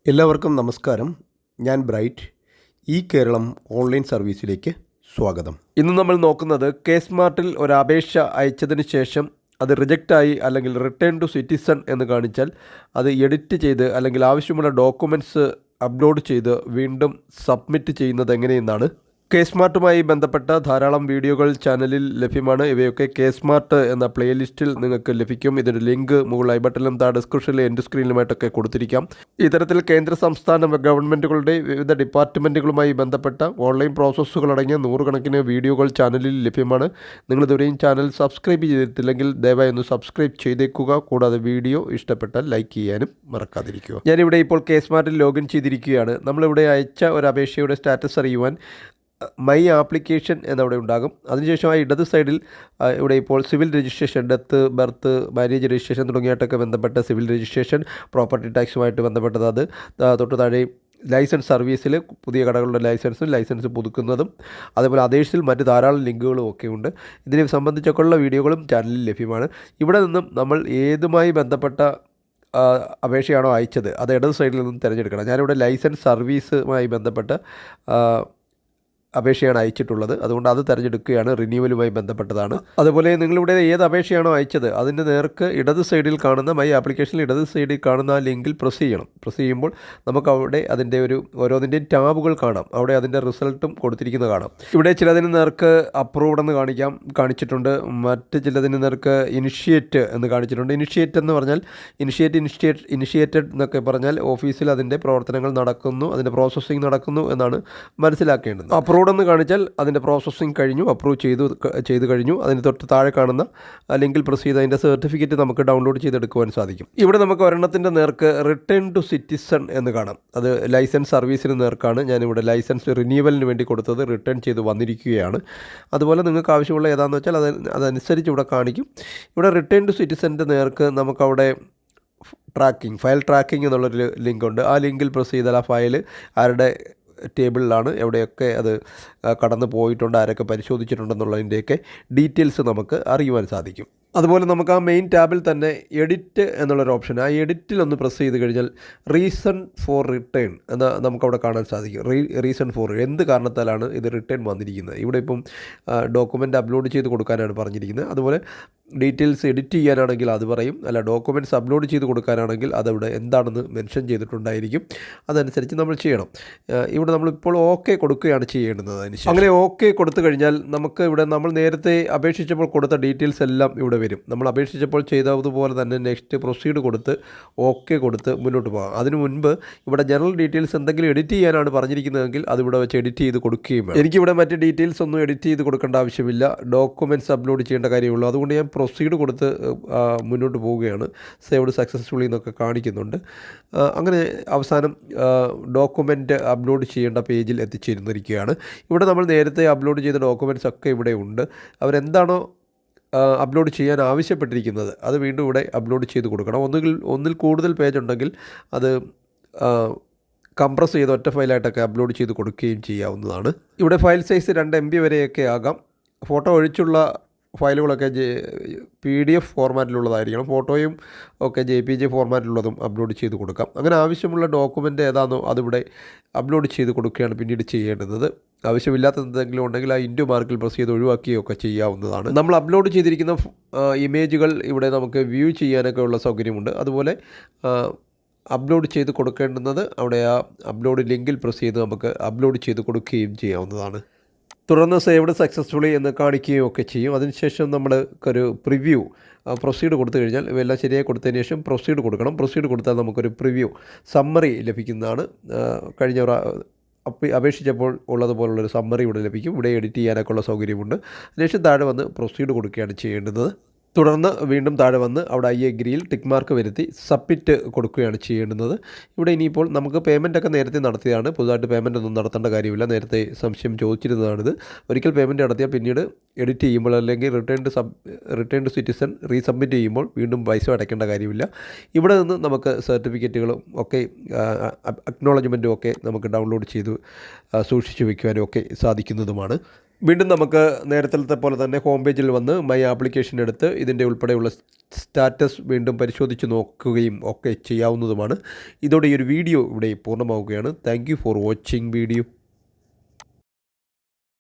എല്ലാവർക്കും നമസ്കാരം. ഞാൻ ബ്രൈറ്റ്. ഈ കേരളം ഓൺലൈൻ സർവീസിലേക്ക് സ്വാഗതം. ഇന്ന് നമ്മൾ നോക്കുന്നത് കെ-സ്മാർട്ടിൽ ഒരു അപേക്ഷ അയച്ചതിന് ശേഷം അത് റിജക്റ്റായി അല്ലെങ്കിൽ റിട്ടേൺ ടു സിറ്റിസൺ എന്ന് കാണിച്ചാൽ അത് എഡിറ്റ് ചെയ്ത് അല്ലെങ്കിൽ ആവശ്യമുള്ള ഡോക്യുമെൻറ്റ്സ് അപ്ലോഡ് ചെയ്ത് വീണ്ടും സബ്മിറ്റ് ചെയ്യുന്നത് എങ്ങനെയെന്നാണ്. കെ-സ്മാർട്ടുമായി ബന്ധപ്പെട്ട ധാരാളം വീഡിയോകൾ ചാനലിൽ ലഭ്യമാണ്. ഇവയൊക്കെ കെ-സ്മാർട്ട് എന്ന പ്ലേലിസ്റ്റിൽ നിങ്ങൾക്ക് ലഭിക്കും. ഇതിൻ്റെ ലിങ്ക് മുകളിൽ ഐ ബട്ടണിലും താഴെ ഡിസ്ക്രിപ്ഷനിലും എൻഡ് സ്ക്രീനിലുമായിട്ടൊക്കെ കൊടുത്തിരിക്കാം. ഇത്തരത്തിൽ കേന്ദ്ര സംസ്ഥാന ഗവൺമെൻറ്റുകളുടെ വിവിധ ഡിപ്പാർട്ട്മെൻറ്റുകളുമായി ബന്ധപ്പെട്ട ഓൺലൈൻ പ്രോസസ്സുകളടങ്ങിയ നൂറുകണക്കിന് വീഡിയോകൾ ചാനലിൽ ലഭ്യമാണ്. നിങ്ങളിതുവരെയും ചാനൽ സബ്സ്ക്രൈബ് ചെയ്തിട്ടില്ലെങ്കിൽ ദയവായി ഒന്ന് സബ്സ്ക്രൈബ് ചെയ്തേക്കുക. കൂടാതെ വീഡിയോ ഇഷ്ടപ്പെട്ടാൽ ലൈക്ക് ചെയ്യാനും മറക്കാതിരിക്കുക. ഞാനിവിടെ ഇപ്പോൾ കെ-സ്മാർട്ടിൽ ലോഗിൻ ചെയ്തിരിക്കുകയാണ്. നമ്മളിവിടെ അയച്ച ഒരു അപേക്ഷയുടെ സ്റ്റാറ്റസ് അറിയുവാൻ മൈ ആപ്ലിക്കേഷൻ എന്നവിടെ ഉണ്ടാകും. അതിനുശേഷം ഇടത് സൈഡിൽ ഇവിടെ ഇപ്പോൾ civil registration, death, birth, marriage registration തുടങ്ങിയിട്ടൊക്കെ ബന്ധപ്പെട്ട സിവിൽ രജിസ്ട്രേഷൻ, പ്രോപ്പർട്ടി ടാക്സുമായിട്ട് ബന്ധപ്പെട്ടത്, അത് തൊട്ട് താഴെ ലൈസൻസ് സർവീസിൽ പുതിയ കടകളുടെ ലൈസൻസ് പുതുക്കുന്നതും, അതേപോലെ അതേഴ്സിൽ മറ്റ് ധാരാളം ലിങ്കുകളും ഒക്കെ ഉണ്ട്. ഇതിനെ സംബന്ധിച്ചൊക്കെയുള്ള വീഡിയോകളും ചാനലിൽ ലഭ്യമാണ്. ഇവിടെ നിന്നും നമ്മൾ ഏതുമായി ബന്ധപ്പെട്ട അപേക്ഷയാണോ അയച്ചത് അത് ഇടത് സൈഡിൽ നിന്നും തിരഞ്ഞെടുക്കണം. ഞാനിവിടെ ലൈസൻസ് സർവീസുമായി ബന്ധപ്പെട്ട അപേക്ഷയാണ് അയച്ചിട്ടുള്ളത്. അതുകൊണ്ട് അത് തിരഞ്ഞെടുക്കുകയാണ്. റിന്യൂവലുമായി ബന്ധപ്പെട്ടതാണ്. അതുപോലെ നിങ്ങളിവിടെ ഏത് അപേക്ഷയാണോ അയച്ചത് അതിൻ്റെ നേർക്ക് ഇടത് സൈഡിൽ കാണുന്ന മൈ ആപ്ലിക്കേഷനിൽ ഇടത് സൈഡിൽ കാണുന്ന ആ ലിങ്കിൽ പ്രസ് ചെയ്യണം. പ്രസ് ചെയ്യുമ്പോൾ നമുക്ക് അവിടെ അതിൻ്റെ ഓരോന്നിൻ്റെയും ടാബുകൾ കാണാം. അവിടെ അതിൻ്റെ റിസൾട്ടും കൊടുത്തിരിക്കുന്നത് കാണാം. ഇവിടെ ചിലതിന് നേർക്ക് അപ്രൂവ്ഡ് എന്ന് കാണിച്ചിട്ടുണ്ട്. മറ്റ് ചിലതിന് നേർക്ക് ഇനിഷ്യേറ്റ് എന്ന് കാണിച്ചിട്ടുണ്ട്. ഇനിഷ്യേറ്റ് എന്ന് പറഞ്ഞാൽ ഇനിഷ്യേറ്റഡ് എന്നൊക്കെ പറഞ്ഞാൽ ഓഫീസിൽ അതിൻ്റെ പ്രവർത്തനങ്ങൾ നടക്കുന്നു, അതിൻ്റെ പ്രോസസ്സിംഗ് നടക്കുന്നു എന്നാണ് മനസ്സിലാക്കേണ്ടത്. അപ്രൂവ്ഡ് എന്ന് കാണിച്ചാൽ അതിൻ്റെ പ്രോസസ്സിംഗ് കഴിഞ്ഞു, അപ്രൂവ് ചെയ്ത് കഴിഞ്ഞു. അതിന് തൊട്ട് താഴെ കാണുന്ന ലിങ്കിൽ പ്രസ് ചെയ്ത് അതിൻ്റെ സർട്ടിഫിക്കറ്റ് നമുക്ക് ഡൗൺലോഡ് ചെയ്തെടുക്കുവാൻ സാധിക്കും. ഇവിടെ നമുക്ക് ഒരെണ്ണത്തിൻ്റെ നേർക്ക് റിട്ടേൺ ടു സിറ്റിസൺ എന്ന് കാണാം. അത് ലൈസൻസ് സർവീസിന് നേർക്കാണ്. ഞാനിവിടെ ലൈസൻസ് റിന്യൂവലിന് വേണ്ടി കൊടുത്തത് റിട്ടേൺ ചെയ്ത് വന്നിരിക്കുകയാണ്. അതുപോലെ നിങ്ങൾക്ക് ആവശ്യമുള്ള ഏതാണെന്ന് വെച്ചാൽ അതനുസരിച്ച് ഇവിടെ കാണിക്കും. ഇവിടെ റിട്ടേൺ ടു സിറ്റിസൻ്റെ നേർക്ക് നമുക്കവിടെ ഫയൽ ട്രാക്കിംഗ് എന്നുള്ളൊരു ലിങ്കുണ്ട്. ആ ലിങ്കിൽ പ്രസ് ചെയ്താൽ ആ ഫയൽ ആരുടെ ടേബിളിലാണ്, എവിടെയൊക്കെ അത് കടന്നു പോയിട്ടുണ്ട്, ആരൊക്കെ പരിശോധിച്ചിട്ടുണ്ടെന്നുള്ളതിൻ്റെയൊക്കെ ഡീറ്റെയിൽസ് നമുക്ക് അറിയുവാൻ സാധിക്കും. അതുപോലെ നമുക്ക് ആ മെയിൻ ടാബിൽ തന്നെ എഡിറ്റ് എന്നുള്ളൊരു ഓപ്ഷൻ, ആ എഡിറ്റിലൊന്ന് പ്രസ് ചെയ്ത് കഴിഞ്ഞാൽ റീസൺ ഫോർ റിട്ടേൺ എന്ന് നമുക്കവിടെ കാണാൻ സാധിക്കും. റീസൺ ഫോർ എന്ത് കാരണത്താലാണ് ഇത് റിട്ടേൺ വന്നിരിക്കുന്നത്. ഇവിടെ ഇപ്പം ഡോക്യുമെൻ്റ് അപ്ലോഡ് ചെയ്ത് കൊടുക്കാനാണ് പറഞ്ഞിരിക്കുന്നത്. അതുപോലെ ഡീറ്റെയിൽസ് എഡിറ്റ് ചെയ്യാനാണെങ്കിൽ അത് പറയും, അല്ല ഡോക്യുമെൻറ്റ്സ് അപ്ലോഡ് ചെയ്ത് കൊടുക്കാനാണെങ്കിൽ അതവിടെ എന്താണെന്ന് മെൻഷൻ ചെയ്തിട്ടുണ്ടായിരിക്കും. അതനുസരിച്ച് നമ്മൾ ചെയ്യണം. ഇവിടെ നമ്മളിപ്പോൾ ഓക്കെ കൊടുക്കുകയാണ് ചെയ്യേണ്ടത്. അങ്ങനെ ഓക്കെ കൊടുത്തു കഴിഞ്ഞാൽ നമുക്ക് ഇവിടെ നമ്മൾ നേരത്തെ അപേക്ഷിച്ചപ്പോൾ കൊടുത്ത ഡീറ്റെയിൽസ് എല്ലാം ഇവിടെ വരും. നമ്മൾ അപേക്ഷിച്ചപ്പോൾ ചെയ്തതുപോലെ തന്നെ നെക്സ്റ്റ് പ്രൊസീഡ് കൊടുത്ത് ഓക്കെ കൊടുത്ത് മുന്നോട്ട് പോകാം. അതിനു മുൻപ് ഇവിടെ ജനറൽ ഡീറ്റെയിൽസ് എന്തെങ്കിലും എഡിറ്റ് ചെയ്യാനാണ് പറഞ്ഞിരിക്കുന്നതെങ്കിൽ അതിവിടെ വെച്ച് എഡിറ്റ് ചെയ്ത് കൊടുക്കുകയും വേണം. എനിക്കിവിടെ മറ്റ് ഡീറ്റെയിൽസ് ഒന്നും എഡിറ്റ് ചെയ്ത് കൊടുക്കേണ്ട ആവശ്യമില്ല. ഡോക്യുമെൻറ്റ്സ് അപ്ലോഡ് ചെയ്യേണ്ട കാര്യമുള്ളൂ. അതുകൊണ്ട് ഞാൻ പ്രൊസീഡ് കൊടുത്ത് മുന്നോട്ട് പോവുകയാണ്. സേവ്ഡ് സക്സസ്ഫുള്ളി എന്നൊക്കെ കാണിക്കുന്നുണ്ട്. അങ്ങനെ അവസാനം ഡോക്യുമെൻ്റ് അപ്ലോഡ് ചെയ്യേണ്ട പേജിൽ എത്തിച്ചേർന്നിരിക്കുകയാണ്. ഇവിടെ നമ്മൾ നേരത്തെ അപ്ലോഡ് ചെയ്ത ഡോക്യുമെൻറ്റ്സ് ഒക്കെ ഇവിടെ ഉണ്ട്. അവരെന്താണോ അപ്ലോഡ് ചെയ്യാൻ ആവശ്യപ്പെട്ടിരിക്കുന്നത് അത് വീണ്ടും ഇവിടെ അപ്ലോഡ് ചെയ്ത് കൊടുക്കണം. ഒന്നിൽ കൂടുതൽ പേജ് ഉണ്ടെങ്കിൽ അത് കംപ്രസ് ചെയ്ത് ഒറ്റ ഫയലായിട്ടൊക്കെ അപ്ലോഡ് ചെയ്ത് കൊടുക്കുകയും ചെയ്യാവുന്നതാണ്. ഇവിടെ ഫയൽ സൈസ് 2 MB വരെയൊക്കെ ആകാം. ഫോട്ടോ ഒഴിച്ചുള്ള ഫയലുകളൊക്കെ PDF ഫോർമാറ്റിലുള്ളതായിരിക്കണം. ഫോട്ടോയും ഒക്കെ JPG ഫോർമാറ്റിലുള്ളതും അപ്ലോഡ് ചെയ്ത് കൊടുക്കാം. അങ്ങനെ ആവശ്യമുള്ള ഡോക്യുമെൻ്റ് ഏതാണോ അതിവിടെ അപ്ലോഡ് ചെയ്ത് കൊടുക്കുകയാണ് പിന്നീട് ചെയ്യേണ്ടത്. ആവശ്യമില്ലാത്ത എന്തെങ്കിലും ഉണ്ടെങ്കിൽ ആ ഇൻറ്റു മാർക്കിൽ പ്രസ് ചെയ്ത് ഒഴിവാക്കുകയൊക്കെ ചെയ്യാവുന്നതാണ്. നമ്മൾ അപ്ലോഡ് ചെയ്തിരിക്കുന്ന ഇമേജുകൾ ഇവിടെ നമുക്ക് വ്യൂ ചെയ്യാനൊക്കെ ഉള്ള സൗകര്യമുണ്ട്. അതുപോലെ അപ്ലോഡ് ചെയ്ത് കൊടുക്കേണ്ടുന്നത് അവിടെ ആ അപ്ലോഡ് ലിങ്കിൽ പ്രസ് ചെയ്ത് നമുക്ക് അപ്ലോഡ് ചെയ്ത് കൊടുക്കുകയും ചെയ്യാവുന്നതാണ്. തുടർന്ന് സേവ്ഡ് സക്സസ്ഫുള്ളി എന്ന് കാണിക്കുകയും ഒക്കെ ചെയ്യും. അതിനുശേഷം നമ്മൾ ഒരു പ്രിവ്യൂ പ്രൊസീഡ് കൊടുത്തു കഴിഞ്ഞാൽ ഇവയെല്ലാം ശരിയായി കൊടുത്തതിന് ശേഷം പ്രൊസീഡ് കൊടുക്കണം. പ്രൊസീഡ് കൊടുത്താൽ നമുക്കൊരു പ്രിവ്യൂ സമ്മറി ലഭിക്കുന്നതാണ്. കഴിഞ്ഞ അപേക്ഷിച്ചപ്പോൾ ഉള്ളതുപോലുള്ളൊരു സമ്മറി ഇവിടെ ലഭിക്കും. ഇവിടെ എഡിറ്റ് ചെയ്യാനൊക്കെ ഉള്ള സൗകര്യമുണ്ട്. അതിനുശേഷം താഴെ വന്ന് പ്രൊസീഡ് കൊടുക്കുകയാണ് ചെയ്യേണ്ടത്. തുടർന്ന് വീണ്ടും താഴെ വന്ന് അവിടെ ഐ അഗ്രിയിൽ ടിക്ക് മാർക്ക് വരുത്തി സബ്മിറ്റ് കൊടുക്കുകയാണ് ചെയ്യേണ്ടുന്നത്. ഇവിടെ ഇനിയിപ്പോൾ നമുക്ക് പേയ്മെൻറ്റൊക്കെ നേരത്തെ നടത്തിയതാണ്. പുതുതായിട്ട് പേയ്മെൻ്റ് ഒന്നും നടത്തേണ്ട കാര്യമില്ല. നേരത്തെ സംശയം ചോദിച്ചിരുന്നതാണിത്. ഒരിക്കൽ പേയ്മെൻറ്റ് നടത്തിയാൽ പിന്നീട് എഡിറ്റ് ചെയ്യുമ്പോൾ അല്ലെങ്കിൽ റിട്ടേൺ ടു സിറ്റിസൺ റീസബ്മിറ്റ് ചെയ്യുമ്പോൾ വീണ്ടും പൈസ അടയ്ക്കേണ്ട കാര്യമില്ല. ഇവിടെ നിന്ന് നമുക്ക് സർട്ടിഫിക്കറ്റുകളും ഒക്കെ അക്നോളജ്മെൻറ്റും ഒക്കെ നമുക്ക് ഡൗൺലോഡ് ചെയ്ത് സൂക്ഷിച്ചു വയ്ക്കുവാനും ഒക്കെ സാധിക്കുന്നതുമാണ്. വീണ്ടും നമുക്ക് നേരത്തെ പോലെ തന്നെ ഹോം പേജിൽ വന്ന് മൈ ആപ്ലിക്കേഷൻ എടുത്ത് ഇതിൻ്റെ ഉൾപ്പെടെയുള്ള സ്റ്റാറ്റസ് വീണ്ടും പരിശോധിച്ച് നോക്കുകയും ഒക്കെ ചെയ്യാവുന്നതുമാണ്. ഇതോടെ ഈ ഒരു വീഡിയോ ഇവിടെ പൂർണ്ണമാവുകയാണ്. Thank you for watching video.